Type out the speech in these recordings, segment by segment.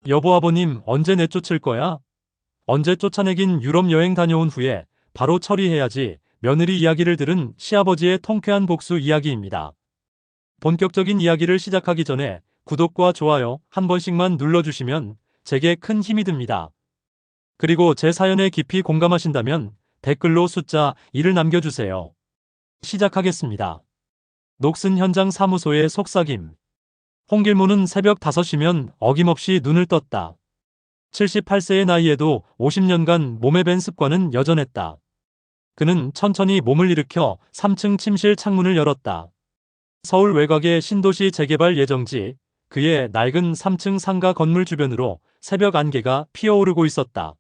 여보 아버님 언제 내쫓을 거야? 언제 쫓아내긴 유럽 여행 다녀온 후에 바로 처리해야지. 며느리 이야기를 들은 시아버지의 통쾌한 복수 이야기입니다. 본격적인 이야기를 시작하기 전에 구독과 좋아요 한 번씩만 눌러주시면 제게 큰 힘이 됩니다. 그리고 제 사연에 깊이 공감하신다면 댓글로 숫자 1을 남겨주세요. 시작하겠습니다. 녹슨 현장 사무소의 속삭임. 홍길모는 새벽 5시면 어김없이 눈을 떴다. 78세의 나이에도 50년간 몸에 밴 습관은 여전했다. 그는 천천히 몸을 일으켜 3층 침실 창문을 열었다. 서울 외곽의 신도시 재개발 예정지, 그의 낡은 3층 상가 건물 주변으로 새벽 안개가 피어오르고 있었다.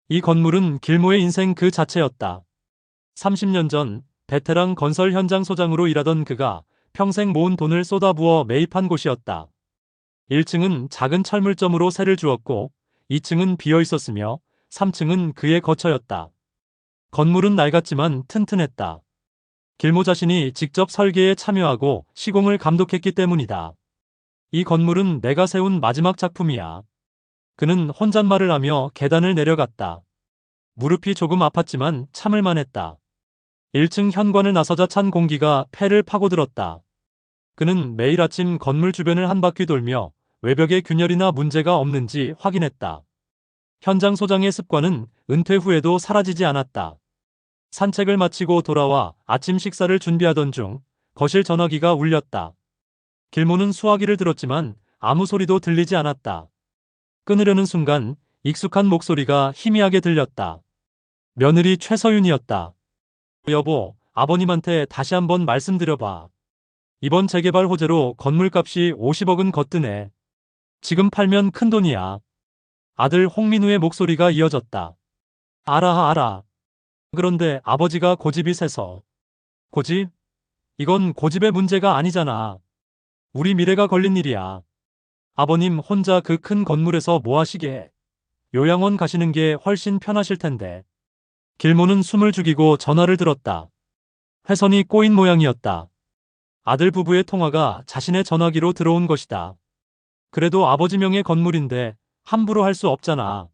이 건물은 길모의 인생 그 자체였다. 30년 전 베테랑 건설 현장 소장으로 일하던 그가 평생 모은 돈을 쏟아부어 매입한 곳이었다. 1층은 작은 철물점으로 세를 주었고 2층은 비어 있었으며 3층은 그의 거처였다. 건물은 낡았지만 튼튼했다. 길모 자신이 직접 설계에 참여하고 시공을 감독했기 때문이다. 이 건물은 내가 세운 마지막 작품이야. 그는 혼잣말을 하며 계단을 내려갔다. 무릎이 조금 아팠지만 참을만 했다. 1층 현관을 나서자 찬 공기가 폐를 파고들었다. 그는 매일 아침 건물 주변을 한 바퀴 돌며 외벽에 균열이나 문제가 없는지 확인했다. 현장 소장의 습관은 은퇴 후에도 사라지지 않았다. 산책을 마치고 돌아와 아침 식사를 준비하던 중 거실 전화기가 울렸다. 길모는 수화기를 들었지만 아무 소리도 들리지 않았다. 끊으려는 순간 익숙한 목소리가 희미하게 들렸다. 며느리 최서윤이었다. 여보, 아버님한테 다시 한번 말씀드려봐. 이번 재개발 호재로 건물값이 50억은 거뜬해. 지금 팔면 큰돈이야. 아들 홍민우의 목소리가 이어졌다. 알아. 그런데 아버지가 고집이 세서. 고집? 이건 고집의 문제가 아니잖아. 우리 미래가 걸린 일이야. 아버님 혼자 그 큰 건물에서 뭐 하시게? 요양원 가시는 게 훨씬 편하실 텐데. 길모는 숨을 죽이고 전화를 들었다. 회선이 꼬인 모양이었다. 아들 부부의 통화가 자신의 전화기로 들어온 것이다. 그래도 아버지 명의 건물인데 함부로 할 수 없잖아.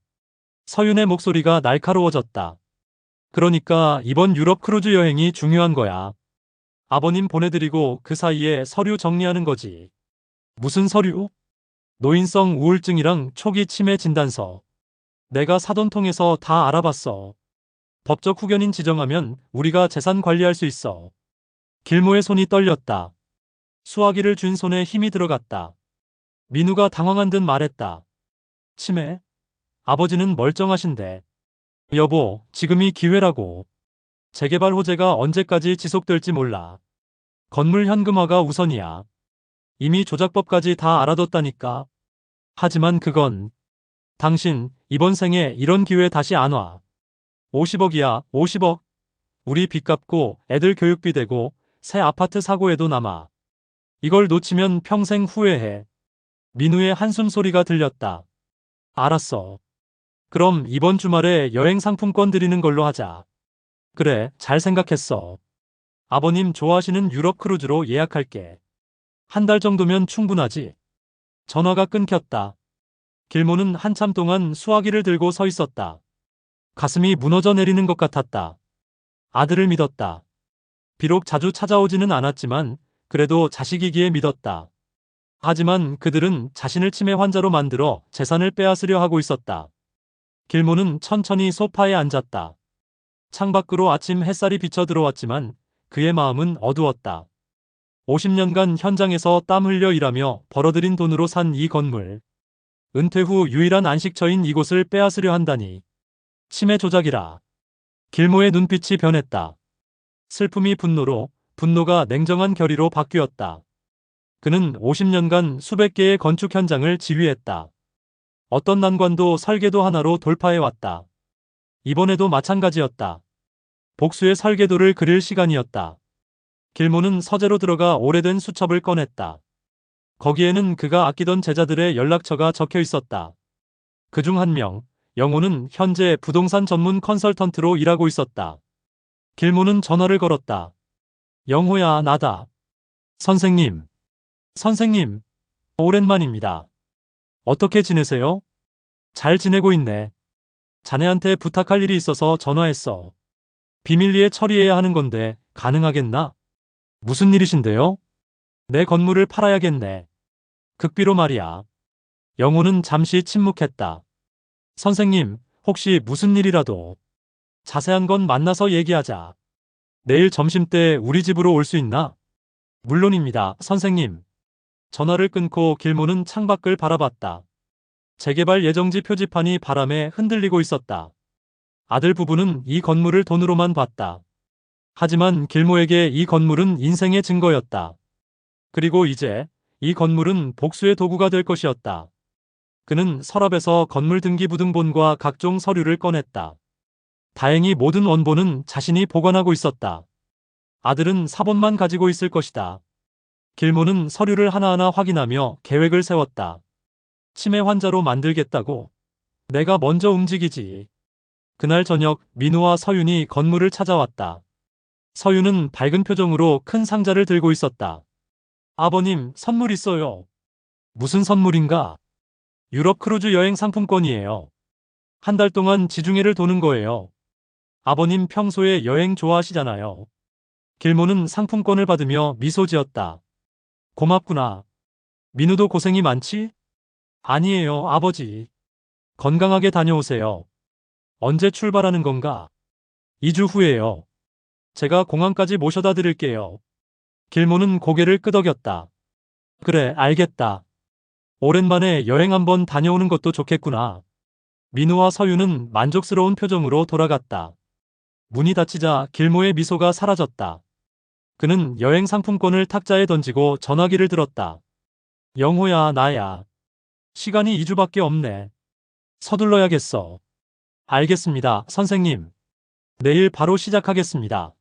서윤의 목소리가 날카로워졌다. 그러니까 이번 유럽 크루즈 여행이 중요한 거야. 아버님 보내드리고 그 사이에 서류 정리하는 거지. 무슨 서류? 노인성 우울증이랑 초기 치매 진단서. 내가 사돈통에서 다 알아봤어. 법적 후견인 지정하면 우리가 재산 관리할 수 있어. 길모의 손이 떨렸다. 수화기를 쥔 손에 힘이 들어갔다. 민우가 당황한 듯 말했다. 치매? 아버지는 멀쩡하신데. 여보, 지금이 기회라고. 재개발 호재가 언제까지 지속될지 몰라. 건물 현금화가 우선이야. 이미 조작법까지 다 알아뒀다니까. 하지만 그건 당신 이번 생에 이런 기회 다시 안 와. 50억이야, 50억. 우리 빚 갚고 애들 교육비 대고 새 아파트 사고에도 남아. 이걸 놓치면 평생 후회해. 민우의 한숨 소리가 들렸다. 알았어. 그럼 이번 주말에 여행 상품권 드리는 걸로 하자. 그래, 잘 생각했어. 아버님 좋아하시는 유럽 크루즈로 예약할게. 한 달 정도면 충분하지. 전화가 끊겼다. 길모는 한참 동안 수화기를 들고 서 있었다. 가슴이 무너져 내리는 것 같았다. 아들을 믿었다. 비록 자주 찾아오지는 않았지만 그래도 자식이기에 믿었다. 하지만 그들은 자신을 치매 환자로 만들어 재산을 빼앗으려 하고 있었다. 길모는 천천히 소파에 앉았다. 창밖으로 아침 햇살이 비쳐 들어왔지만 그의 마음은 어두웠다. 50년간 현장에서 땀 흘려 일하며 벌어들인 돈으로 산 이 건물. 은퇴 후 유일한 안식처인 이곳을 빼앗으려 한다니. 치매 조작이라. 길모의 눈빛이 변했다. 슬픔이 분노로, 분노가 냉정한 결의로 바뀌었다. 그는 50년간 수백 개의 건축 현장을 지휘했다. 어떤 난관도 설계도 하나로 돌파해왔다. 이번에도 마찬가지였다. 복수의 설계도를 그릴 시간이었다. 길모는 서재로 들어가 오래된 수첩을 꺼냈다. 거기에는 그가 아끼던 제자들의 연락처가 적혀 있었다. 그중 한 명, 영호는 현재 부동산 전문 컨설턴트로 일하고 있었다. 길모는 전화를 걸었다. 영호야, 나다. 선생님. 선생님. 오랜만입니다. 어떻게 지내세요? 잘 지내고 있네. 자네한테 부탁할 일이 있어서 전화했어. 비밀리에 처리해야 하는 건데 가능하겠나? 무슨 일이신데요? 내 건물을 팔아야겠네. 극비로 말이야. 영호는 잠시 침묵했다. 선생님, 혹시 무슨 일이라도 자세한 건 만나서 얘기하자. 내일 점심때 우리 집으로 올 수 있나? 물론입니다, 선생님. 전화를 끊고 길모는 창밖을 바라봤다. 재개발 예정지 표지판이 바람에 흔들리고 있었다. 아들 부부는 이 건물을 돈으로만 봤다. 하지만 길모에게 이 건물은 인생의 증거였다. 그리고 이제 이 건물은 복수의 도구가 될 것이었다. 그는 서랍에서 건물 등기부등본과 각종 서류를 꺼냈다. 다행히 모든 원본은 자신이 보관하고 있었다. 아들은 사본만 가지고 있을 것이다. 길모는 서류를 하나하나 확인하며 계획을 세웠다. 치매 환자로 만들겠다고? 내가 먼저 움직이지. 그날 저녁 민우와 서윤이 건물을 찾아왔다. 서윤은 밝은 표정으로 큰 상자를 들고 있었다. 아버님, 선물 있어요. 무슨 선물인가? 유럽 크루즈 여행 상품권이에요. 한 달 동안 지중해를 도는 거예요. 아버님 평소에 여행 좋아하시잖아요. 길모는 상품권을 받으며 미소 지었다. 고맙구나. 민우도 고생이 많지? 아니에요, 아버지. 건강하게 다녀오세요. 언제 출발하는 건가? 2주 후에요. 제가 공항까지 모셔다 드릴게요. 길모는 고개를 끄덕였다. 그래, 알겠다. 오랜만에 여행 한번 다녀오는 것도 좋겠구나. 민우와 서유는 만족스러운 표정으로 돌아갔다. 문이 닫히자 길모의 미소가 사라졌다. 그는 여행 상품권을 탁자에 던지고 전화기를 들었다. 영호야, 나야. 시간이 2주밖에 없네. 서둘러야겠어. 알겠습니다, 선생님. 내일 바로 시작하겠습니다.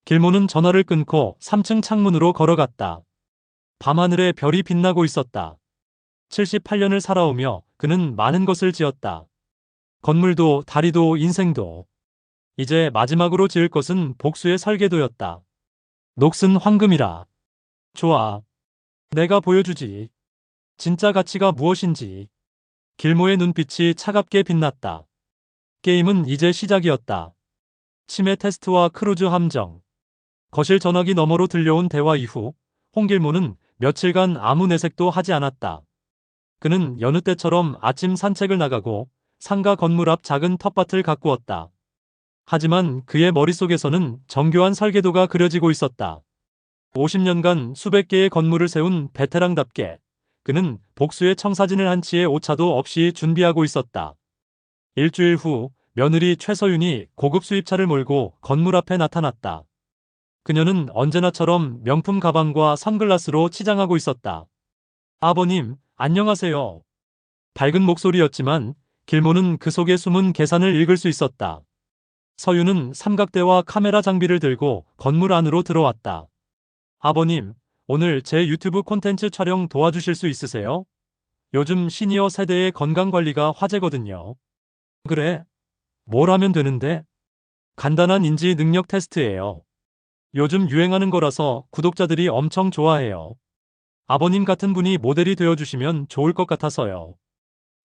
길모는 전화를 끊고 3층 창문으로 걸어갔다. 밤하늘에 별이 빛나고 있었다. 78년을 살아오며 그는 많은 것을 지었다. 건물도 다리도 인생도. 이제 마지막으로 지을 것은 복수의 설계도였다. 녹슨 황금이라. 좋아. 내가 보여주지. 진짜 가치가 무엇인지. 길모의 눈빛이 차갑게 빛났다. 게임은 이제 시작이었다. 치매 테스트와 크루즈 함정. 거실 전화기 너머로 들려온 대화 이후 홍길모는 며칠간 아무 내색도 하지 않았다. 그는 여느 때처럼 아침 산책을 나가고 상가 건물 앞 작은 텃밭을 가꾸었다. 하지만 그의 머릿속에서는 정교한 설계도가 그려지고 있었다. 50년간 수백 개의 건물을 세운 베테랑답게 그는 복수의 청사진을 한 치의 오차도 없이 준비하고 있었다. 일주일 후 며느리 최서윤이 고급 수입차를 몰고 건물 앞에 나타났다. 그녀는 언제나처럼 명품 가방과 선글라스로 치장하고 있었다. 아버님, 안녕하세요. 밝은 목소리였지만 길모는 그 속에 숨은 계산을 읽을 수 있었다. 서윤은 삼각대와 카메라 장비를 들고 건물 안으로 들어왔다. 아버님, 오늘 제 유튜브 콘텐츠 촬영 도와주실 수 있으세요? 요즘 시니어 세대의 건강관리가 화제거든요. 그래? 뭘 하면 되는데? 간단한 인지 능력 테스트예요. 요즘 유행하는 거라서 구독자들이 엄청 좋아해요. 아버님 같은 분이 모델이 되어주시면 좋을 것 같아서요.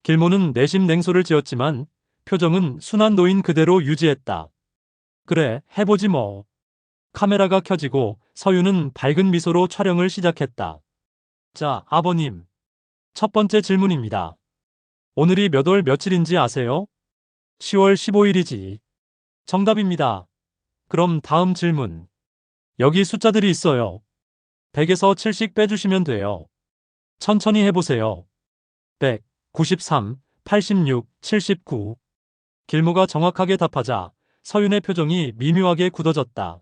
길모는 내심 냉소를 지었지만 표정은 순한 노인 그대로 유지했다. 그래, 해보지 뭐. 카메라가 켜지고 서유는 밝은 미소로 촬영을 시작했다. 자, 아버님. 첫 번째 질문입니다. 오늘이 몇 월 며칠인지 아세요? 10월 15일이지. 정답입니다. 그럼 다음 질문. 여기 숫자들이 있어요. 100에서 7씩 빼주시면 돼요. 천천히 해보세요. 100, 93, 86, 79. 길모가 정확하게 답하자 서윤의 표정이 미묘하게 굳어졌다.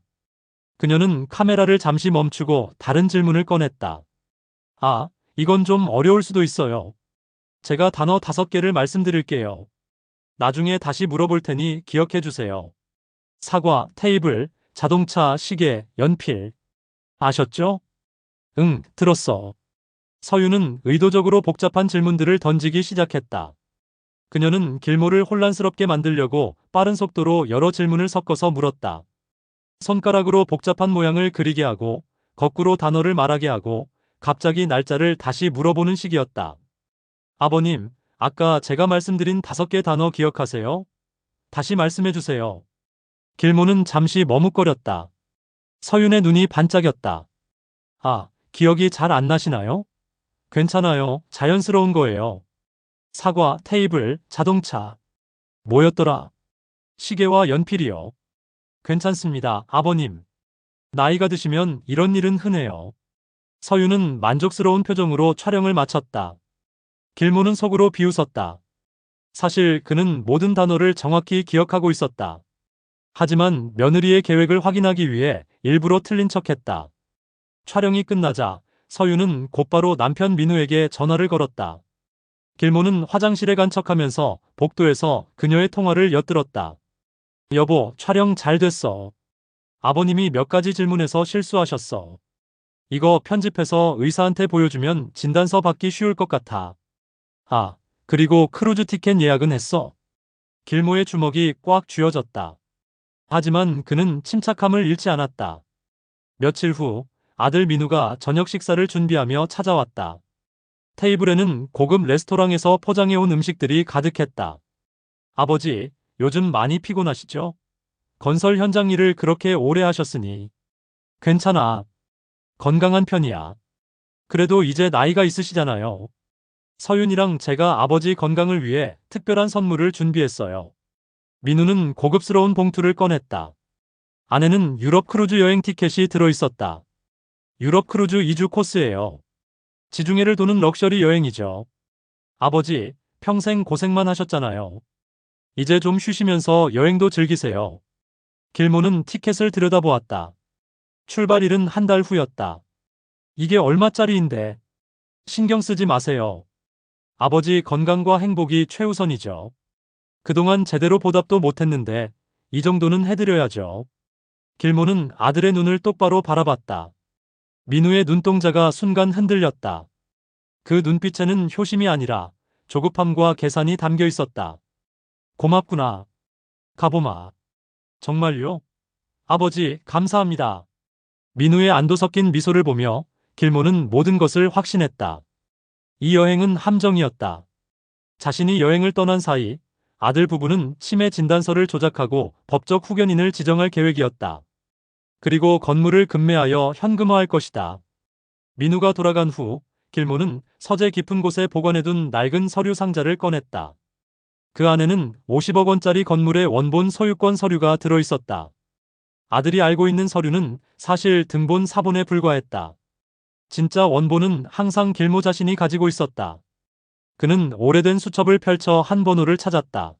그녀는 카메라를 잠시 멈추고 다른 질문을 꺼냈다. 아, 이건 좀 어려울 수도 있어요. 제가 단어 5개를 말씀드릴게요. 나중에 다시 물어볼 테니 기억해 주세요. 사과, 테이블, 자동차, 시계, 연필. 아셨죠? 응, 들었어. 서윤은 의도적으로 복잡한 질문들을 던지기 시작했다. 그녀는 길모를 혼란스럽게 만들려고 빠른 속도로 여러 질문을 섞어서 물었다. 손가락으로 복잡한 모양을 그리게 하고, 거꾸로 단어를 말하게 하고, 갑자기 날짜를 다시 물어보는 식이었다. 아버님, 아까 제가 말씀드린 5개 단어 기억하세요? 다시 말씀해 주세요. 길모는 잠시 머뭇거렸다. 서윤의 눈이 반짝였다. 아, 기억이 잘 안 나시나요? 괜찮아요. 자연스러운 거예요. 사과, 테이블, 자동차. 뭐였더라? 시계와 연필이요. 괜찮습니다, 아버님. 나이가 드시면 이런 일은 흔해요. 서윤은 만족스러운 표정으로 촬영을 마쳤다. 길모는 속으로 비웃었다. 사실 그는 모든 단어를 정확히 기억하고 있었다. 하지만 며느리의 계획을 확인하기 위해 일부러 틀린 척했다. 촬영이 끝나자 서윤은 곧바로 남편 민우에게 전화를 걸었다. 길모는 화장실에 간 척하면서 복도에서 그녀의 통화를 엿들었다. 여보, 촬영 잘 됐어. 아버님이 몇 가지 질문해서 실수하셨어. 이거 편집해서 의사한테 보여주면 진단서 받기 쉬울 것 같아. 아, 그리고 크루즈 티켓 예약은 했어. 길모의 주먹이 꽉 쥐어졌다. 하지만 그는 침착함을 잃지 않았다. 며칠 후 아들 민우가 저녁 식사를 준비하며 찾아왔다. 테이블에는 고급 레스토랑에서 포장해온 음식들이 가득했다. 아버지, 요즘 많이 피곤하시죠? 건설 현장 일을 그렇게 오래 하셨으니. 괜찮아. 건강한 편이야. 그래도 이제 나이가 있으시잖아요. 서윤이랑 제가 아버지 건강을 위해 특별한 선물을 준비했어요. 민우는 고급스러운 봉투를 꺼냈다. 안에는 유럽 크루즈 여행 티켓이 들어있었다. 유럽 크루즈 2주 코스예요. 지중해를 도는 럭셔리 여행이죠. 아버지, 평생 고생만 하셨잖아요. 이제 좀 쉬시면서 여행도 즐기세요. 길모는 티켓을 들여다보았다. 출발일은 한 달 후였다. 이게 얼마짜리인데? 신경 쓰지 마세요. 아버지 건강과 행복이 최우선이죠. 그동안 제대로 보답도 못했는데 이 정도는 해드려야죠. 길모는 아들의 눈을 똑바로 바라봤다. 민우의 눈동자가 순간 흔들렸다. 그 눈빛에는 효심이 아니라 조급함과 계산이 담겨 있었다. 고맙구나. 가보마. 정말요? 아버지, 감사합니다. 민우의 안도 섞인 미소를 보며 길모는 모든 것을 확신했다. 이 여행은 함정이었다. 자신이 여행을 떠난 사이 아들 부부는 치매 진단서를 조작하고 법적 후견인을 지정할 계획이었다. 그리고 건물을 급매하여 현금화할 것이다. 민우가 돌아간 후 길모는 서재 깊은 곳에 보관해둔 낡은 서류 상자를 꺼냈다. 그 안에는 50억 원짜리 건물의 원본 소유권 서류가 들어있었다. 아들이 알고 있는 서류는 사실 등본 사본에 불과했다. 진짜 원본은 항상 길모 자신이 가지고 있었다. 그는 오래된 수첩을 펼쳐 한 번호를 찾았다.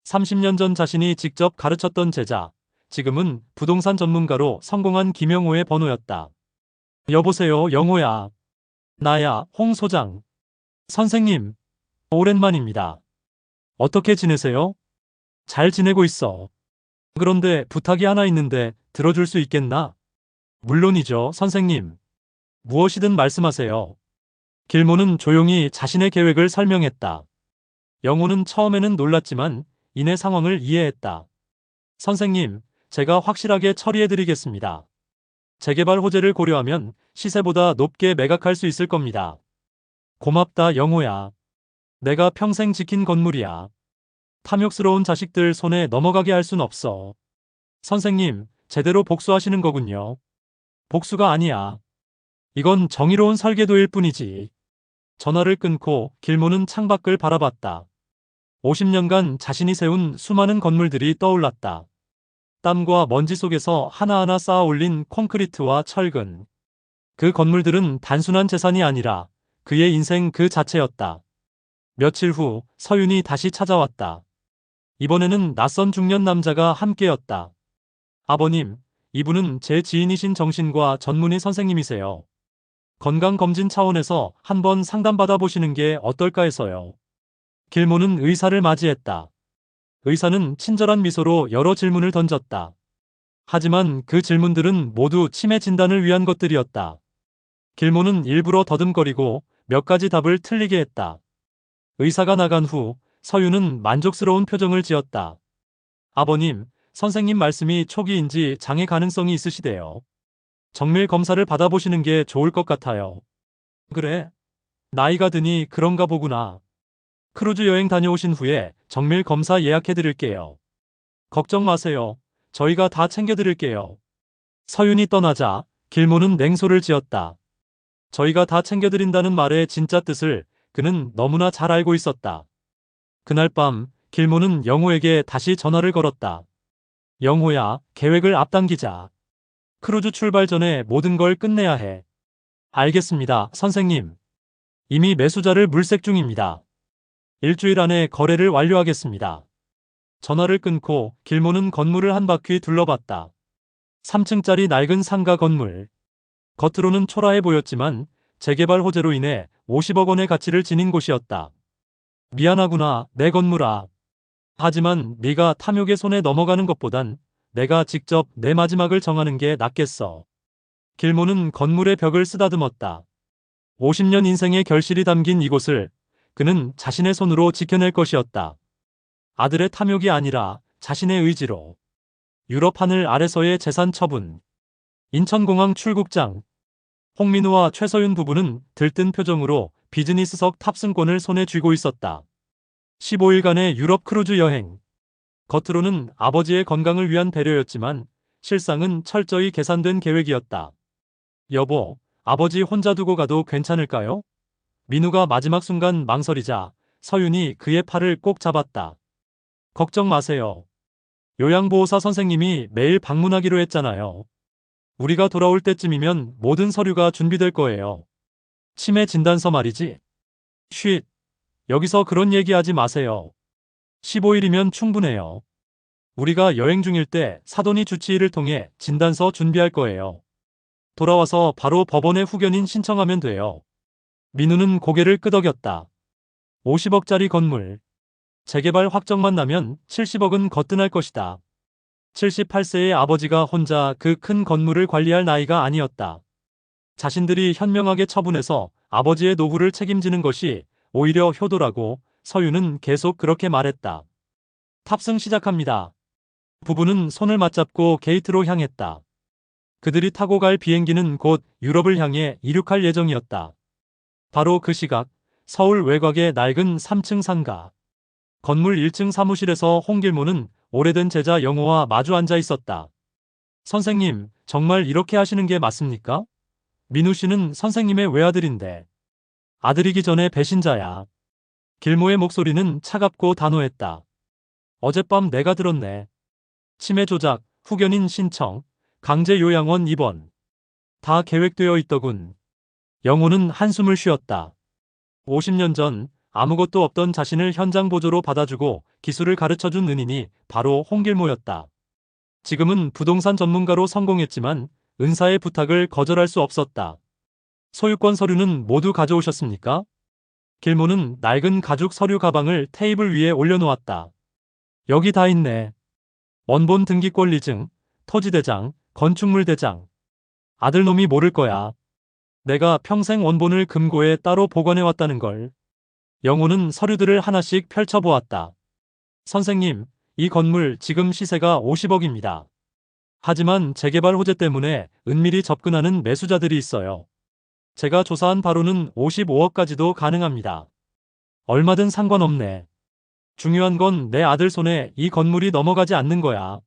30년 전 자신이 직접 가르쳤던 제자, 지금은 부동산 전문가로 성공한 김영호의 번호였다. 여보세요, 영호야. 나야, 홍 소장. 선생님, 오랜만입니다. 어떻게 지내세요? 잘 지내고 있어. 그런데 부탁이 하나 있는데 들어줄 수 있겠나? 물론이죠, 선생님. 무엇이든 말씀하세요. 길모는 조용히 자신의 계획을 설명했다. 영호는 처음에는 놀랐지만 이내 상황을 이해했다. 선생님, 제가 확실하게 처리해드리겠습니다. 재개발 호재를 고려하면 시세보다 높게 매각할 수 있을 겁니다. 고맙다, 영호야. 내가 평생 지킨 건물이야. 탐욕스러운 자식들 손에 넘어가게 할 순 없어. 선생님, 제대로 복수하시는 거군요. 복수가 아니야. 이건 정의로운 설계도일 뿐이지. 전화를 끊고 길모는 창밖을 바라봤다. 50년간 자신이 세운 수많은 건물들이 떠올랐다. 땀과 먼지 속에서 하나하나 쌓아 올린 콘크리트와 철근. 그 건물들은 단순한 재산이 아니라 그의 인생 그 자체였다. 며칠 후 서윤이 다시 찾아왔다. 이번에는 낯선 중년 남자가 함께였다. 아버님, 이분은 제 지인이신 정신과 전문의 선생님이세요. 건강검진 차원에서 한번 상담받아 보시는 게 어떨까 해서요. 길모는 의사를 맞이했다. 의사는 친절한 미소로 여러 질문을 던졌다. 하지만 그 질문들은 모두 치매 진단을 위한 것들이었다. 길모는 일부러 더듬거리고 몇 가지 답을 틀리게 했다. 의사가 나간 후 서윤은 만족스러운 표정을 지었다. 아버님, 선생님 말씀이 초기인지 장애 가능성이 있으시대요. 정밀 검사를 받아보시는 게 좋을 것 같아요. 그래? 나이가 드니 그런가 보구나. 크루즈 여행 다녀오신 후에 정밀 검사 예약해 드릴게요. 걱정 마세요. 저희가 다 챙겨 드릴게요. 서윤이 떠나자 길모는 냉소를 지었다. 저희가 다 챙겨 드린다는 말의 진짜 뜻을 그는 너무나 잘 알고 있었다. 그날 밤 길모는 영호에게 다시 전화를 걸었다. 영호야, 계획을 앞당기자. 크루즈 출발 전에 모든 걸 끝내야 해. 알겠습니다, 선생님. 이미 매수자를 물색 중입니다. 일주일 안에 거래를 완료하겠습니다. 전화를 끊고 길모는 건물을 한 바퀴 둘러봤다. 3층짜리 낡은 상가 건물. 겉으로는 초라해 보였지만 재개발 호재로 인해 50억 원의 가치를 지닌 곳이었다. 미안하구나, 내 건물아. 하지만 네가 탐욕의 손에 넘어가는 것보단 내가 직접 내 마지막을 정하는 게 낫겠어. 길모는 건물의 벽을 쓰다듬었다. 50년 인생의 결실이 담긴 이곳을 그는 자신의 손으로 지켜낼 것이었다. 아들의 탐욕이 아니라 자신의 의지로. 유럽 하늘 아래서의 재산 처분. 인천공항 출국장. 홍민우와 최서윤 부부는 들뜬 표정으로 비즈니스석 탑승권을 손에 쥐고 있었다. 15일간의 유럽 크루즈 여행. 겉으로는 아버지의 건강을 위한 배려였지만 실상은 철저히 계산된 계획이었다. 여보, 아버지 혼자 두고 가도 괜찮을까요? 민우가 마지막 순간 망설이자 서윤이 그의 팔을 꼭 잡았다. 걱정 마세요. 요양보호사 선생님이 매일 방문하기로 했잖아요. 우리가 돌아올 때쯤이면 모든 서류가 준비될 거예요. 치매 진단서 말이지. 쉿. 여기서 그런 얘기하지 마세요. 15일이면 충분해요. 우리가 여행 중일 때 사돈이 주치의를 통해 진단서 준비할 거예요. 돌아와서 바로 법원에 후견인 신청하면 돼요. 민우는 고개를 끄덕였다. 50억짜리 건물. 재개발 확정만 나면 70억은 거뜬할 것이다. 78세의 아버지가 혼자 그 큰 건물을 관리할 나이가 아니었다. 자신들이 현명하게 처분해서 아버지의 노후를 책임지는 것이 오히려 효도라고 서윤은 계속 그렇게 말했다. 탑승 시작합니다. 부부는 손을 맞잡고 게이트로 향했다. 그들이 타고 갈 비행기는 곧 유럽을 향해 이륙할 예정이었다. 바로 그 시각 서울 외곽의 낡은 3층 상가. 건물 1층 사무실에서 홍길모는 오래된 제자 영호와 마주 앉아 있었다. 선생님, 정말 이렇게 하시는 게 맞습니까? 민우 씨는 선생님의 외아들인데. 아들이기 전에 배신자야. 길모의 목소리는 차갑고 단호했다. 어젯밤 내가 들었네. 치매 조작, 후견인 신청, 강제 요양원 입원. 다 계획되어 있더군. 영호는 한숨을 쉬었다. 50년 전 아무것도 없던 자신을 현장 보조로 받아주고 기술을 가르쳐준 은인이 바로 홍길모였다. 지금은 부동산 전문가로 성공했지만 은사의 부탁을 거절할 수 없었다. 소유권 서류는 모두 가져오셨습니까? 길모는 낡은 가죽 서류 가방을 테이블 위에 올려놓았다. 여기 다 있네. 원본 등기권 리증, 토지대장, 건축물대장. 아들놈이 모를 거야. 내가 평생 원본을 금고에 따로 보관해왔다는 걸. 영호는 서류들을 하나씩 펼쳐보았다. 선생님, 이 건물 지금 시세가 50억입니다. 하지만 재개발 호재 때문에 은밀히 접근하는 매수자들이 있어요. 제가 조사한 바로는 55억까지도 가능합니다. 얼마든 상관없네. 중요한 건 내 아들 손에 이 건물이 넘어가지 않는 거야.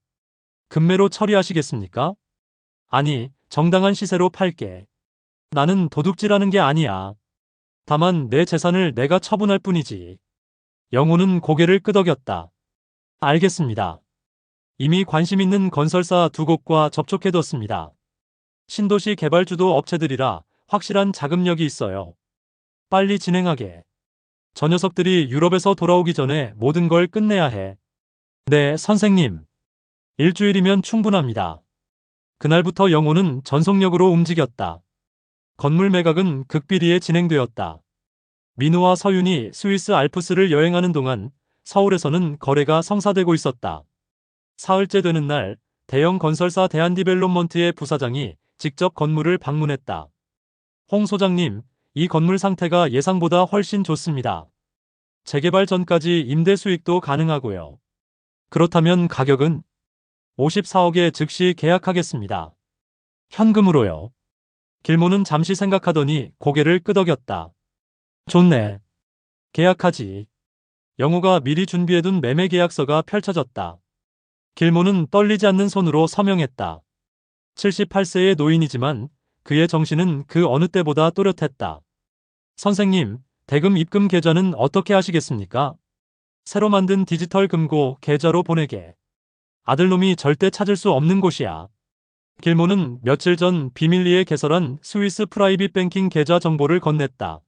금매로 처리하시겠습니까? 아니, 정당한 시세로 팔게. 나는 도둑질하는 게 아니야. 다만 내 재산을 내가 처분할 뿐이지. 영호는 고개를 끄덕였다. 알겠습니다. 이미 관심 있는 건설사 2곳과 접촉해뒀습니다. 신도시 개발주도 업체들이라 확실한 자금력이 있어요. 빨리 진행하게. 저 녀석들이 유럽에서 돌아오기 전에 모든 걸 끝내야 해. 네, 선생님. 일주일이면 충분합니다. 그날부터 영호는 전속력으로 움직였다. 건물 매각은 극비리에 진행되었다. 민우와 서윤이 스위스 알프스를 여행하는 동안 서울에서는 거래가 성사되고 있었다. 사흘째 되는 날, 대형 건설사 대한디벨롭먼트의 부사장이 직접 건물을 방문했다. 홍 소장님, 이 건물 상태가 예상보다 훨씬 좋습니다. 재개발 전까지 임대 수익도 가능하고요. 그렇다면 가격은 54억에 즉시 계약하겠습니다. 현금으로요. 길모는 잠시 생각하더니 고개를 끄덕였다. 좋네. 계약하지. 영호가 미리 준비해둔 매매 계약서가 펼쳐졌다. 길모는 떨리지 않는 손으로 서명했다. 78세의 노인이지만 그의 정신은 그 어느 때보다 또렷했다. 선생님, 대금 입금 계좌는 어떻게 하시겠습니까? 새로 만든 디지털 금고 계좌로 보내게. 아들놈이 절대 찾을 수 없는 곳이야. 길모는 며칠 전 비밀리에 개설한 스위스 프라이빗 뱅킹 계좌 정보를 건넸다.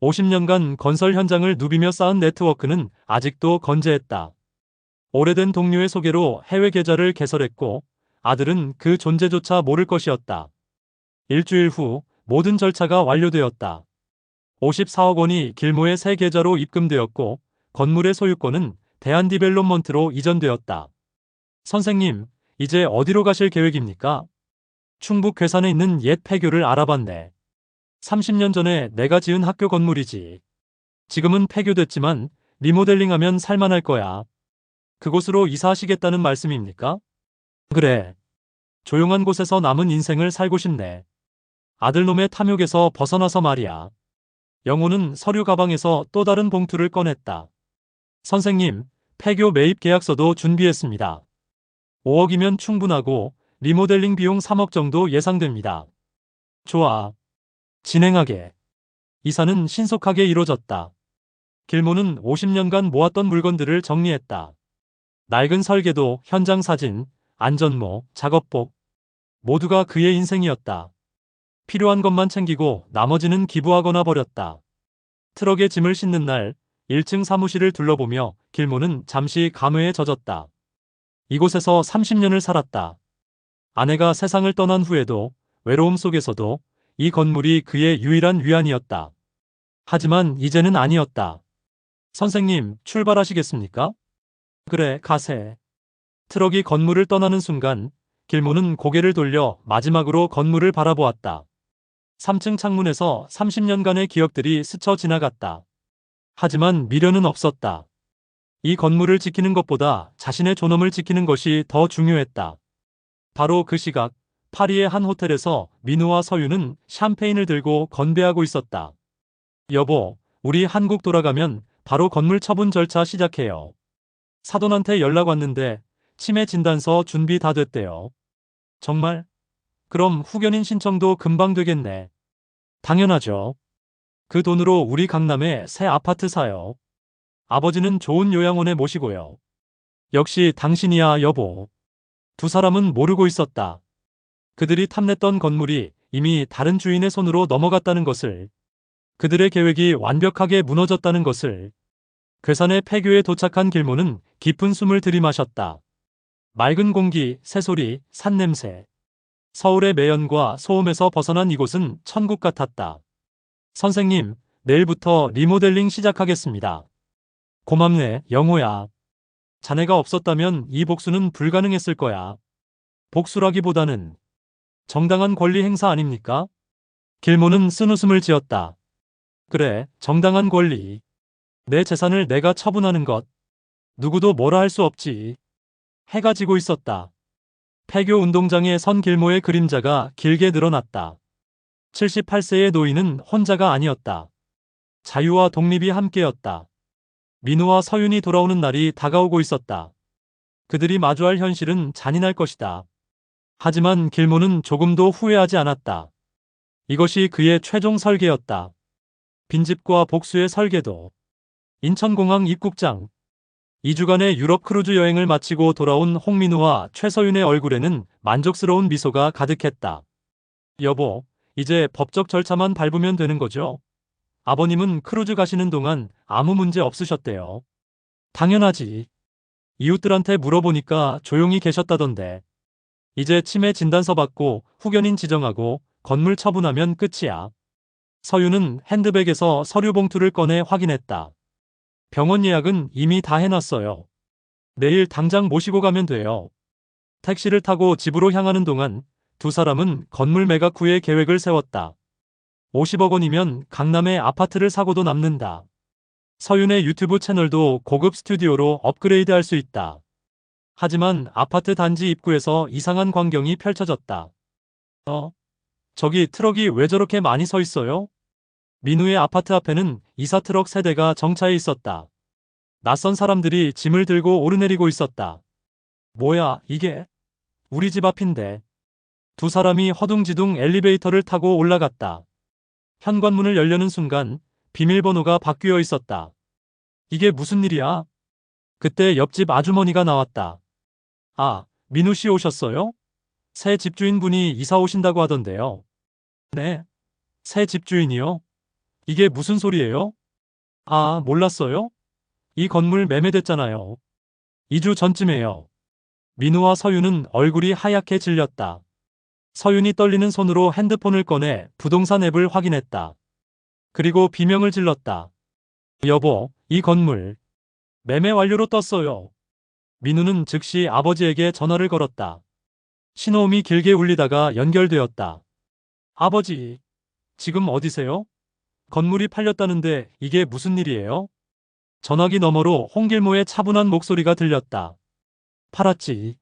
50년간 건설 현장을 누비며 쌓은 네트워크는 아직도 건재했다. 오래된 동료의 소개로 해외 계좌를 개설했고 아들은 그 존재조차 모를 것이었다. 일주일 후 모든 절차가 완료되었다. 54억 원이 길모의 새 계좌로 입금되었고 건물의 소유권은 대한디벨롭먼트로 이전되었다. 선생님, 이제 어디로 가실 계획입니까? 충북 괴산에 있는 옛 폐교를 알아봤네. 30년 전에 내가 지은 학교 건물이지. 지금은 폐교됐지만 리모델링하면 살만할 거야. 그곳으로 이사하시겠다는 말씀입니까? 그래. 조용한 곳에서 남은 인생을 살고 싶네. 아들놈의 탐욕에서 벗어나서 말이야. 영호는 서류 가방에서 또 다른 봉투를 꺼냈다. 선생님, 폐교 매입 계약서도 준비했습니다. 5억이면 충분하고 리모델링 비용 3억 정도 예상됩니다. 좋아. 진행하게. 이사는 신속하게 이루어졌다. 길모는 50년간 모았던 물건들을 정리했다. 낡은 설계도, 현장 사진, 안전모, 작업복. 모두가 그의 인생이었다. 필요한 것만 챙기고 나머지는 기부하거나 버렸다. 트럭에 짐을 싣는 날 1층 사무실을 둘러보며 길모는 잠시 감회에 젖었다. 이곳에서 30년을 살았다. 아내가 세상을 떠난 후에도 외로움 속에서도 이 건물이 그의 유일한 위안이었다. 하지만 이제는 아니었다. 선생님, 출발하시겠습니까? 그래, 가세. 트럭이 건물을 떠나는 순간 길모는 고개를 돌려 마지막으로 건물을 바라보았다. 3층 창문에서 30년간의 기억들이 스쳐 지나갔다. 하지만 미련은 없었다. 이 건물을 지키는 것보다 자신의 존엄을 지키는 것이 더 중요했다. 바로 그 시각, 파리의 한 호텔에서 민우와 서유는 샴페인을 들고 건배하고 있었다. 여보, 우리 한국 돌아가면 바로 건물 처분 절차 시작해요. 사돈한테 연락 왔는데 치매 진단서 준비 다 됐대요. 정말? 그럼 후견인 신청도 금방 되겠네. 당연하죠. 그 돈으로 우리 강남에 새 아파트 사요. 아버지는 좋은 요양원에 모시고요. 역시 당신이야, 여보. 두 사람은 모르고 있었다. 그들이 탐냈던 건물이 이미 다른 주인의 손으로 넘어갔다는 것을, 그들의 계획이 완벽하게 무너졌다는 것을. 괴산의 폐교에 도착한 길모는 깊은 숨을 들이마셨다. 맑은 공기, 새소리, 산냄새. 서울의 매연과 소음에서 벗어난 이곳은 천국 같았다. 선생님, 내일부터 리모델링 시작하겠습니다. 고맙네, 영호야. 자네가 없었다면 이 복수는 불가능했을 거야. 복수라기보다는 정당한 권리 행사 아닙니까? 길모는 쓴웃음을 지었다. 그래, 정당한 권리. 내 재산을 내가 처분하는 것. 누구도 뭐라 할 수 없지. 해가 지고 있었다. 폐교 운동장에 선 길모의 그림자가 길게 늘어났다. 78세의 노인은 혼자가 아니었다. 자유와 독립이 함께였다. 민우와 서윤이 돌아오는 날이 다가오고 있었다. 그들이 마주할 현실은 잔인할 것이다. 하지만 길모는 조금도 후회하지 않았다. 이것이 그의 최종 설계였다. 빈집과 복수의 설계도. 인천공항 입국장. 2주간의 유럽 크루즈 여행을 마치고 돌아온 홍민우와 최서윤의 얼굴에는 만족스러운 미소가 가득했다. 여보, 이제 법적 절차만 밟으면 되는 거죠? 아버님은 크루즈 가시는 동안 아무 문제 없으셨대요. 당연하지. 이웃들한테 물어보니까 조용히 계셨다던데. 이제 치매 진단서 받고 후견인 지정하고 건물 처분하면 끝이야. 서윤은 핸드백에서 서류 봉투를 꺼내 확인했다. 병원 예약은 이미 다 해놨어요. 내일 당장 모시고 가면 돼요. 택시를 타고 집으로 향하는 동안 두 사람은 건물 매각 후의 계획을 세웠다. 50억 원이면 강남에 아파트를 사고도 남는다. 서윤의 유튜브 채널도 고급 스튜디오로 업그레이드 할 수 있다. 하지만 아파트 단지 입구에서 이상한 광경이 펼쳐졌다. 저기 트럭이 왜 저렇게 많이 서 있어요? 민우의 아파트 앞에는 이사 트럭 3대가 정차해 있었다. 낯선 사람들이 짐을 들고 오르내리고 있었다. 뭐야, 이게? 우리 집 앞인데. 두 사람이 허둥지둥 엘리베이터를 타고 올라갔다. 현관문을 열려는 순간 비밀번호가 바뀌어 있었다. 이게 무슨 일이야? 그때 옆집 아주머니가 나왔다. 아, 민우 씨 오셨어요? 새 집주인분이 이사 오신다고 하던데요. 네, 새 집주인이요? 이게 무슨 소리예요? 아, 몰랐어요? 이 건물 매매됐잖아요. 2주 전쯤에요. 민우와 서윤은 얼굴이 하얗게 질렸다. 서윤이 떨리는 손으로 핸드폰을 꺼내 부동산 앱을 확인했다. 그리고 비명을 질렀다. 여보, 이 건물 매매 완료로 떴어요. 민우는 즉시 아버지에게 전화를 걸었다. 신호음이 길게 울리다가 연결되었다. 아버지, 지금 어디세요? 건물이 팔렸다는데 이게 무슨 일이에요? 전화기 너머로 홍길모의 차분한 목소리가 들렸다. 팔았지.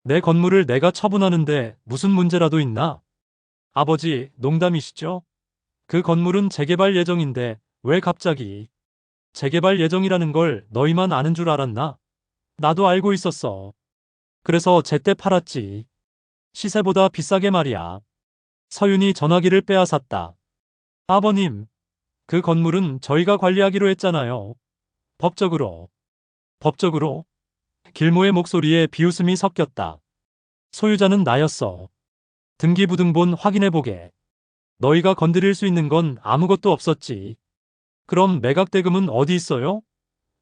내 건물을 내가 처분하는데 무슨 문제라도 있나? 아버지, 농담이시죠? 그 건물은 재개발 예정인데 왜 갑자기? 재개발 예정이라는 걸 너희만 아는 줄 알았나? 나도 알고 있었어. 그래서 제때 팔았지. 시세보다 비싸게 말이야. 서윤이 전화기를 빼앗았다. 아버님, 그 건물은 저희가 관리하기로 했잖아요. 법적으로. 법적으로? 길모의 목소리에 비웃음이 섞였다. 소유자는 나였어. 등기부등본 확인해보게. 너희가 건드릴 수 있는 건 아무것도 없었지. 그럼 매각대금은 어디 있어요?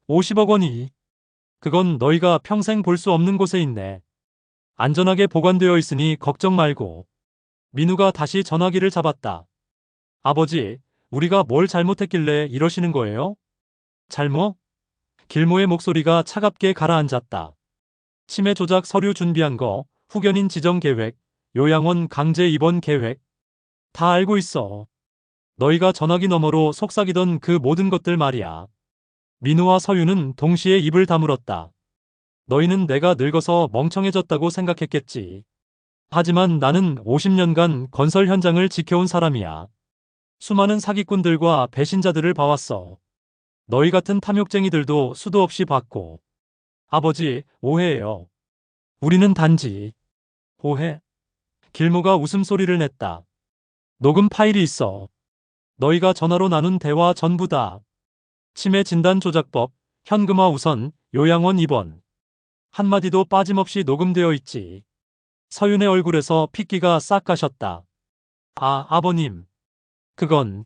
50억 원이. 그건 너희가 평생 볼 수 없는 곳에 있네. 안전하게 보관되어 있으니 걱정 말고. 민우가 다시 전화기를 잡았다. 아버지, 우리가 뭘 잘못했길래 이러시는 거예요? 잘못? 길모의 목소리가 차갑게 가라앉았다. 치매 조작 서류 준비한 거, 후견인 지정 계획, 요양원 강제 입원 계획. 다 알고 있어. 너희가 전화기 너머로 속삭이던 그 모든 것들 말이야. 민우와 서유는 동시에 입을 다물었다. 너희는 내가 늙어서 멍청해졌다고 생각했겠지. 하지만 나는 50년간 건설 현장을 지켜온 사람이야. 수많은 사기꾼들과 배신자들을 봐왔어. 너희 같은 탐욕쟁이들도 수도 없이 봤고. 아버지, 오해예요. 우리는 단지. 오해? 길모가 웃음소리를 냈다. 녹음 파일이 있어. 너희가 전화로 나눈 대화 전부 다. 치매 진단 조작법, 현금화 우선, 요양원 입원. 한마디도 빠짐없이 녹음되어 있지. 서윤의 얼굴에서 핏기가 싹 가셨다. 아, 아버님. 그건.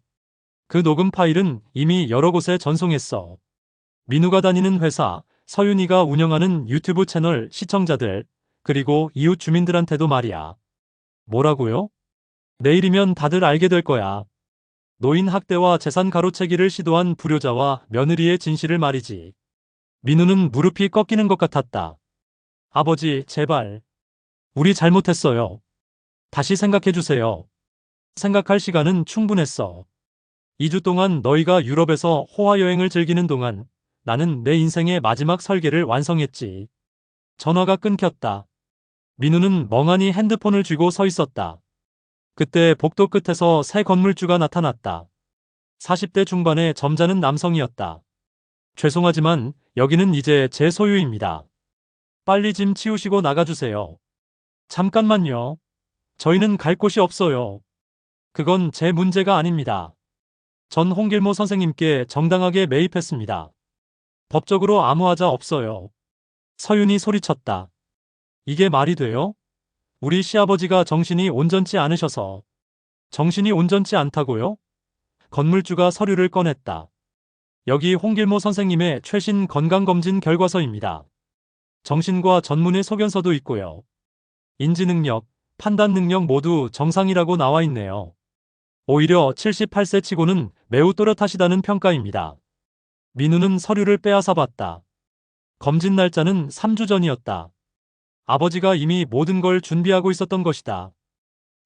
그 녹음 파일은 이미 여러 곳에 전송했어. 민우가 다니는 회사, 서윤이가 운영하는 유튜브 채널 시청자들, 그리고 이웃 주민들한테도 말이야. 뭐라고요? 내일이면 다들 알게 될 거야. 노인 학대와 재산 가로채기를 시도한 불효자와 며느리의 진실을 말이지. 민우는 무릎이 꺾이는 것 같았다. 아버지, 제발. 우리 잘못했어요. 다시 생각해주세요. 생각할 시간은 충분했어. 2주 동안 너희가 유럽에서 호화 여행을 즐기는 동안 나는 내 인생의 마지막 설계를 완성했지. 전화가 끊겼다. 민우는 멍하니 핸드폰을 쥐고 서 있었다. 그때 복도 끝에서 새 건물주가 나타났다. 40대 중반의 점잖은 남성이었다. 죄송하지만 여기는 이제 제 소유입니다. 빨리 짐 치우시고 나가주세요. 잠깐만요. 저희는 갈 곳이 없어요. 그건 제 문제가 아닙니다. 전 홍길모 선생님께 정당하게 매입했습니다. 법적으로 아무 하자 없어요. 서윤이 소리쳤다. 이게 말이 돼요? 우리 시아버지가 정신이 온전치 않으셔서. 정신이 온전치 않다고요? 건물주가 서류를 꺼냈다. 여기 홍길모 선생님의 최신 건강검진 결과서입니다. 정신과 전문의 소견서도 있고요. 인지능력, 판단능력 모두 정상이라고 나와 있네요. 오히려 78세 치고는 매우 또렷하시다는 평가입니다. 민우는 서류를 빼앗아 봤다. 검진 날짜는 3주 전이었다. 아버지가 이미 모든 걸 준비하고 있었던 것이다.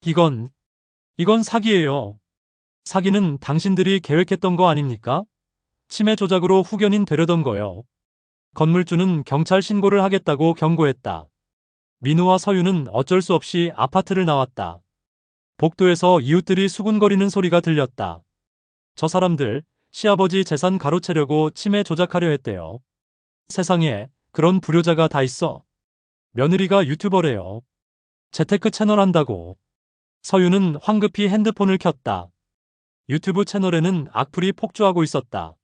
이건 사기예요. 사기는 당신들이 계획했던 거 아닙니까? 치매 조작으로 후견인 되려던 거요. 건물주는 경찰 신고를 하겠다고 경고했다. 민우와 서유는 어쩔 수 없이 아파트를 나왔다. 복도에서 이웃들이 수군거리는 소리가 들렸다. 저 사람들, 시아버지 재산 가로채려고 치매 조작하려 했대요. 세상에 그런 불효자가 다 있어. 며느리가 유튜버래요. 재테크 채널 한다고. 서유는 황급히 핸드폰을 켰다. 유튜브 채널에는 악플이 폭주하고 있었다.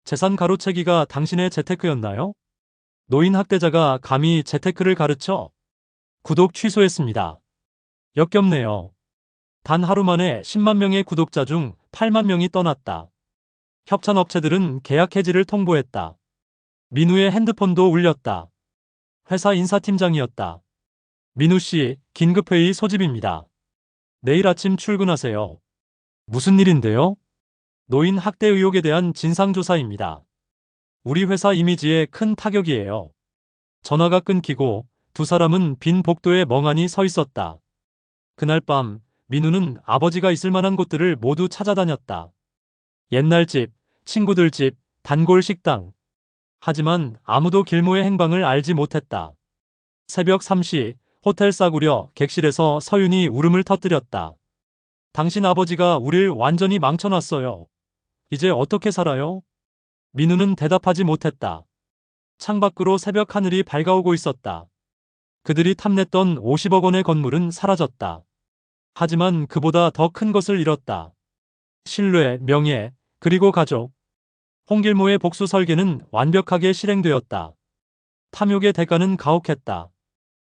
재산 가로채기가 당신의 재테크였나요? 노인 학대자가 감히 재테크를 가르쳐? 구독 취소했습니다. 역겹네요. 단 하루 만에 10만 명의 구독자 중 8만 명이 떠났다. 협찬업체들은 계약 해지를 통보했다. 민우의 핸드폰도 울렸다. 회사 인사팀장이었다. 민우 씨, 긴급회의 소집입니다. 내일 아침 출근하세요. 무슨 일인데요? 노인 학대 의혹에 대한 진상조사입니다. 우리 회사 이미지에 큰 타격이에요. 전화가 끊기고 두 사람은 빈 복도에 멍하니 서 있었다. 그날 밤 민우는 아버지가 있을 만한 곳들을 모두 찾아다녔다. 옛날 집, 친구들 집, 단골 식당. 하지만 아무도 길모의 행방을 알지 못했다. 새벽 3시 호텔 싸구려 객실에서 서윤이 울음을 터뜨렸다. 당신 아버지가 우릴 완전히 망쳐놨어요. 이제 어떻게 살아요? 민우는 대답하지 못했다. 창밖으로 새벽 하늘이 밝아오고 있었다. 그들이 탐냈던 50억 원의 건물은 사라졌다. 하지만 그보다 더 큰 것을 잃었다. 신뢰, 명예, 그리고 가족. 홍길모의 복수 설계는 완벽하게 실행되었다. 탐욕의 대가는 가혹했다.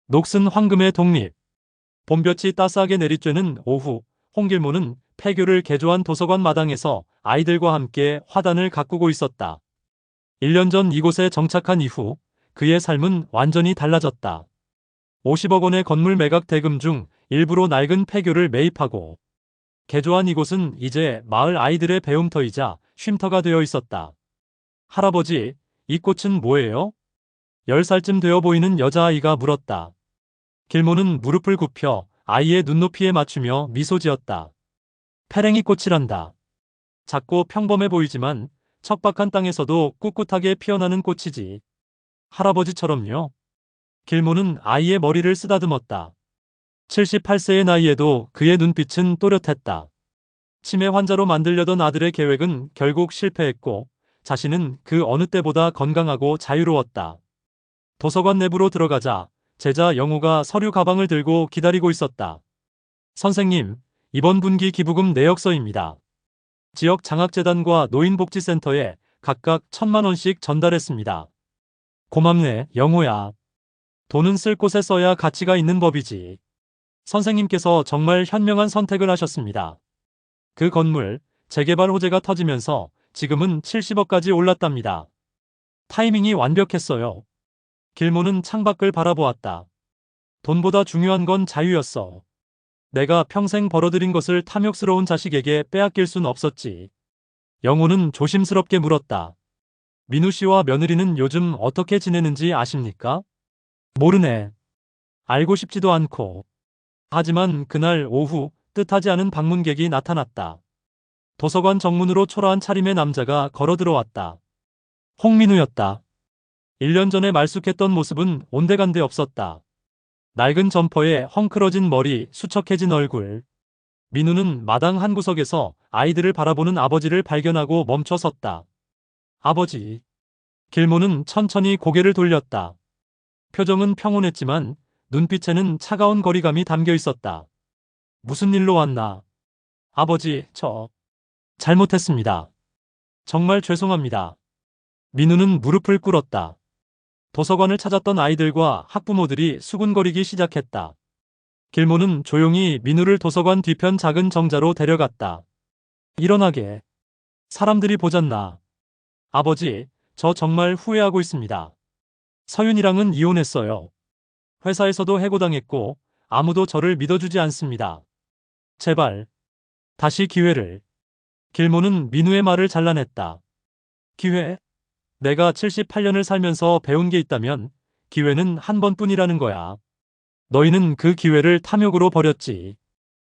녹슨 황금의 독립. 봄볕이 따스하게 내리쬐는 오후, 홍길모는 폐교를 개조한 도서관 마당에서 아이들과 함께 화단을 가꾸고 있었다. 1년 전 이곳에 정착한 이후 그의 삶은 완전히 달라졌다. 50억 원의 건물 매각 대금 중 일부로 낡은 폐교를 매입하고 개조한 이곳은 이제 마을 아이들의 배움터이자 쉼터가 되어 있었다. 할아버지, 이 꽃은 뭐예요? 10살쯤 되어 보이는 여자아이가 물었다. 길모는 무릎을 굽혀 아이의 눈높이에 맞추며 미소 지었다. 페랭이 꽃이란다. 작고 평범해 보이지만 척박한 땅에서도 꿋꿋하게 피어나는 꽃이지. 할아버지처럼요. 길모는 아이의 머리를 쓰다듬었다. 78세의 나이에도 그의 눈빛은 또렷했다. 치매 환자로 만들려던 아들의 계획은 결국 실패했고 자신은 그 어느 때보다 건강하고 자유로웠다. 도서관 내부로 들어가자 제자 영우가 서류 가방을 들고 기다리고 있었다. 선생님, 이번 분기 기부금 내역서입니다. 지역 장학재단과 노인복지센터에 각각 1,000만 원씩 전달했습니다. 고맙네, 영우야. 돈은 쓸 곳에 써야 가치가 있는 법이지. 선생님께서 정말 현명한 선택을 하셨습니다. 그 건물, 재개발 호재가 터지면서 지금은 70억까지 올랐답니다. 타이밍이 완벽했어요. 길모는 창밖을 바라보았다. 돈보다 중요한 건 자유였어. 내가 평생 벌어들인 것을 탐욕스러운 자식에게 빼앗길 순 없었지. 영호는 조심스럽게 물었다. 민우 씨와 며느리는 요즘 어떻게 지내는지 아십니까? 모르네. 알고 싶지도 않고. 하지만 그날 오후 뜻하지 않은 방문객이 나타났다. 도서관 정문으로 초라한 차림의 남자가 걸어 들어왔다. 홍민우였다. 1년 전에 말쑥했던 모습은 온데간데 없었다. 낡은 점퍼에 헝클어진 머리, 수척해진 얼굴. 민우는 마당 한 구석에서 아이들을 바라보는 아버지를 발견하고 멈춰 섰다. 아버지. 길모는 천천히 고개를 돌렸다. 표정은 평온했지만 눈빛에는 차가운 거리감이 담겨 있었다. 무슨 일로 왔나? 아버지, 저 잘못했습니다. 정말 죄송합니다. 민우는 무릎을 꿇었다. 도서관을 찾았던 아이들과 학부모들이 수군거리기 시작했다. 길모는 조용히 민우를 도서관 뒤편 작은 정자로 데려갔다. 일어나게. 사람들이 보잖나. 아버지, 저 정말 후회하고 있습니다. 서윤이랑은 이혼했어요. 회사에서도 해고당했고 아무도 저를 믿어주지 않습니다. 제발. 다시 기회를. 길모는 민우의 말을 잘라냈다. 기회? 내가 78년을 살면서 배운 게 있다면 기회는 한 번뿐이라는 거야. 너희는 그 기회를 탐욕으로 버렸지.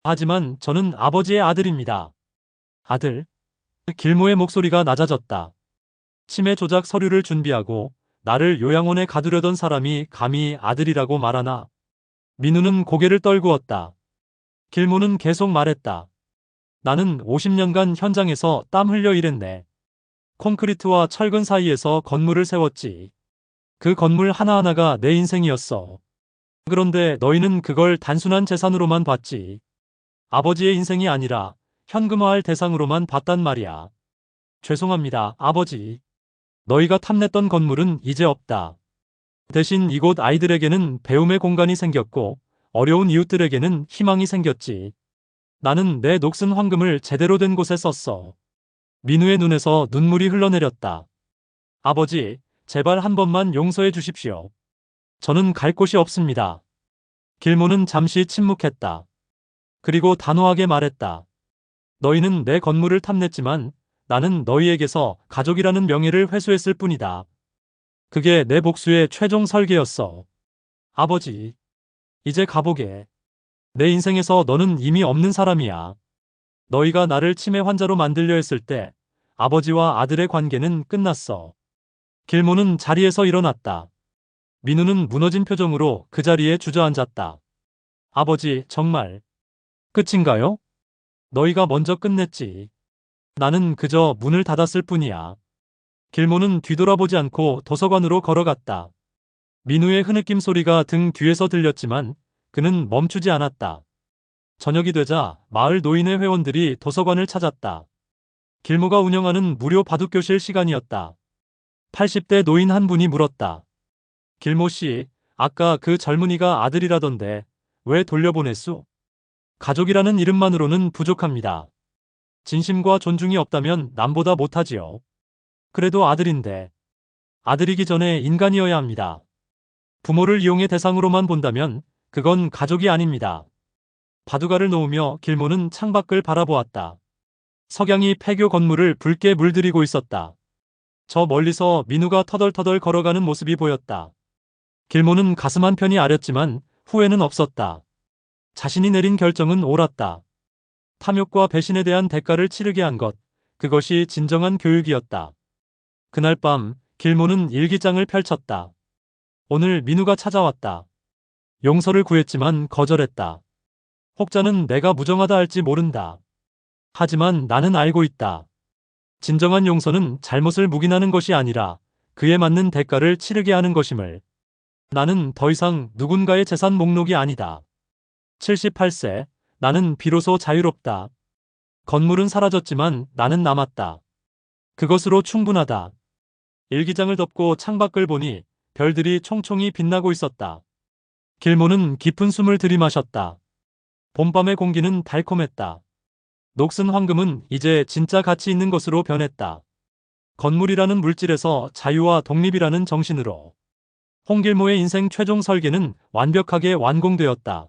하지만 저는 아버지의 아들입니다. 아들? 길모의 목소리가 낮아졌다. 치매 조작 서류를 준비하고 나를 요양원에 가두려던 사람이 감히 아들이라고 말하나. 민우는 고개를 떨구었다. 길모는 계속 말했다. 나는 50년간 현장에서 땀 흘려 일했네. 콘크리트와 철근 사이에서 건물을 세웠지. 그 건물 하나하나가 내 인생이었어. 그런데 너희는 그걸 단순한 재산으로만 봤지. 아버지의 인생이 아니라 현금화할 대상으로만 봤단 말이야. 죄송합니다, 아버지. 너희가 탐냈던 건물은 이제 없다. 대신 이곳 아이들에게는 배움의 공간이 생겼고 어려운 이웃들에게는 희망이 생겼지. 나는 내 녹슨 황금을 제대로 된 곳에 썼어. 민우의 눈에서 눈물이 흘러내렸다. 아버지, 제발 한 번만 용서해 주십시오. 저는 갈 곳이 없습니다. 길모는 잠시 침묵했다. 그리고 단호하게 말했다. 너희는 내 건물을 탐냈지만 나는 너희에게서 가족이라는 명예를 회수했을 뿐이다. 그게 내 복수의 최종 설계였어. 아버지, 이제 가보게. 내 인생에서 너는 이미 없는 사람이야. 너희가 나를 치매 환자로 만들려 했을 때 아버지와 아들의 관계는 끝났어. 길모는 자리에서 일어났다. 민우는 무너진 표정으로 그 자리에 주저앉았다. 아버지, 정말 끝인가요? 너희가 먼저 끝냈지. 나는 그저 문을 닫았을 뿐이야. 길모는 뒤돌아보지 않고 도서관으로 걸어갔다. 민우의 흐느낌 소리가 등 뒤에서 들렸지만 그는 멈추지 않았다. 저녁이 되자 마을 노인회 회원들이 도서관을 찾았다. 길모가 운영하는 무료 바둑교실 시간이었다. 80대 노인 한 분이 물었다. 길모 씨, 아까 그 젊은이가 아들이라던데 왜 돌려보냈수? 가족이라는 이름만으로는 부족합니다. 진심과 존중이 없다면 남보다 못하지요. 그래도 아들인데. 아들이기 전에 인간이어야 합니다. 부모를 이용의 대상으로만 본다면 그건 가족이 아닙니다. 바둑알을 놓으며 길모는 창밖을 바라보았다. 석양이 폐교 건물을 붉게 물들이고 있었다. 저 멀리서 민우가 터덜터덜 걸어가는 모습이 보였다. 길모는 가슴 한편이 아렸지만 후회는 없었다. 자신이 내린 결정은 옳았다. 탐욕과 배신에 대한 대가를 치르게 한 것, 그것이 진정한 교육이었다. 그날 밤 길모는 일기장을 펼쳤다. 오늘 민우가 찾아왔다. 용서를 구했지만 거절했다. 혹자는 내가 무정하다 할지 모른다. 하지만 나는 알고 있다. 진정한 용서는 잘못을 묵인하는 것이 아니라 그에 맞는 대가를 치르게 하는 것임을. 나는 더 이상 누군가의 재산 목록이 아니다. 78세, 나는 비로소 자유롭다. 건물은 사라졌지만 나는 남았다. 그것으로 충분하다. 일기장을 덮고 창밖을 보니 별들이 총총히 빛나고 있었다. 길모는 깊은 숨을 들이마셨다. 봄밤의 공기는 달콤했다. 녹슨 황금은 이제 진짜 가치 있는 것으로 변했다. 건물이라는 물질에서 자유와 독립이라는 정신으로. 홍길모의 인생 최종 설계는 완벽하게 완공되었다.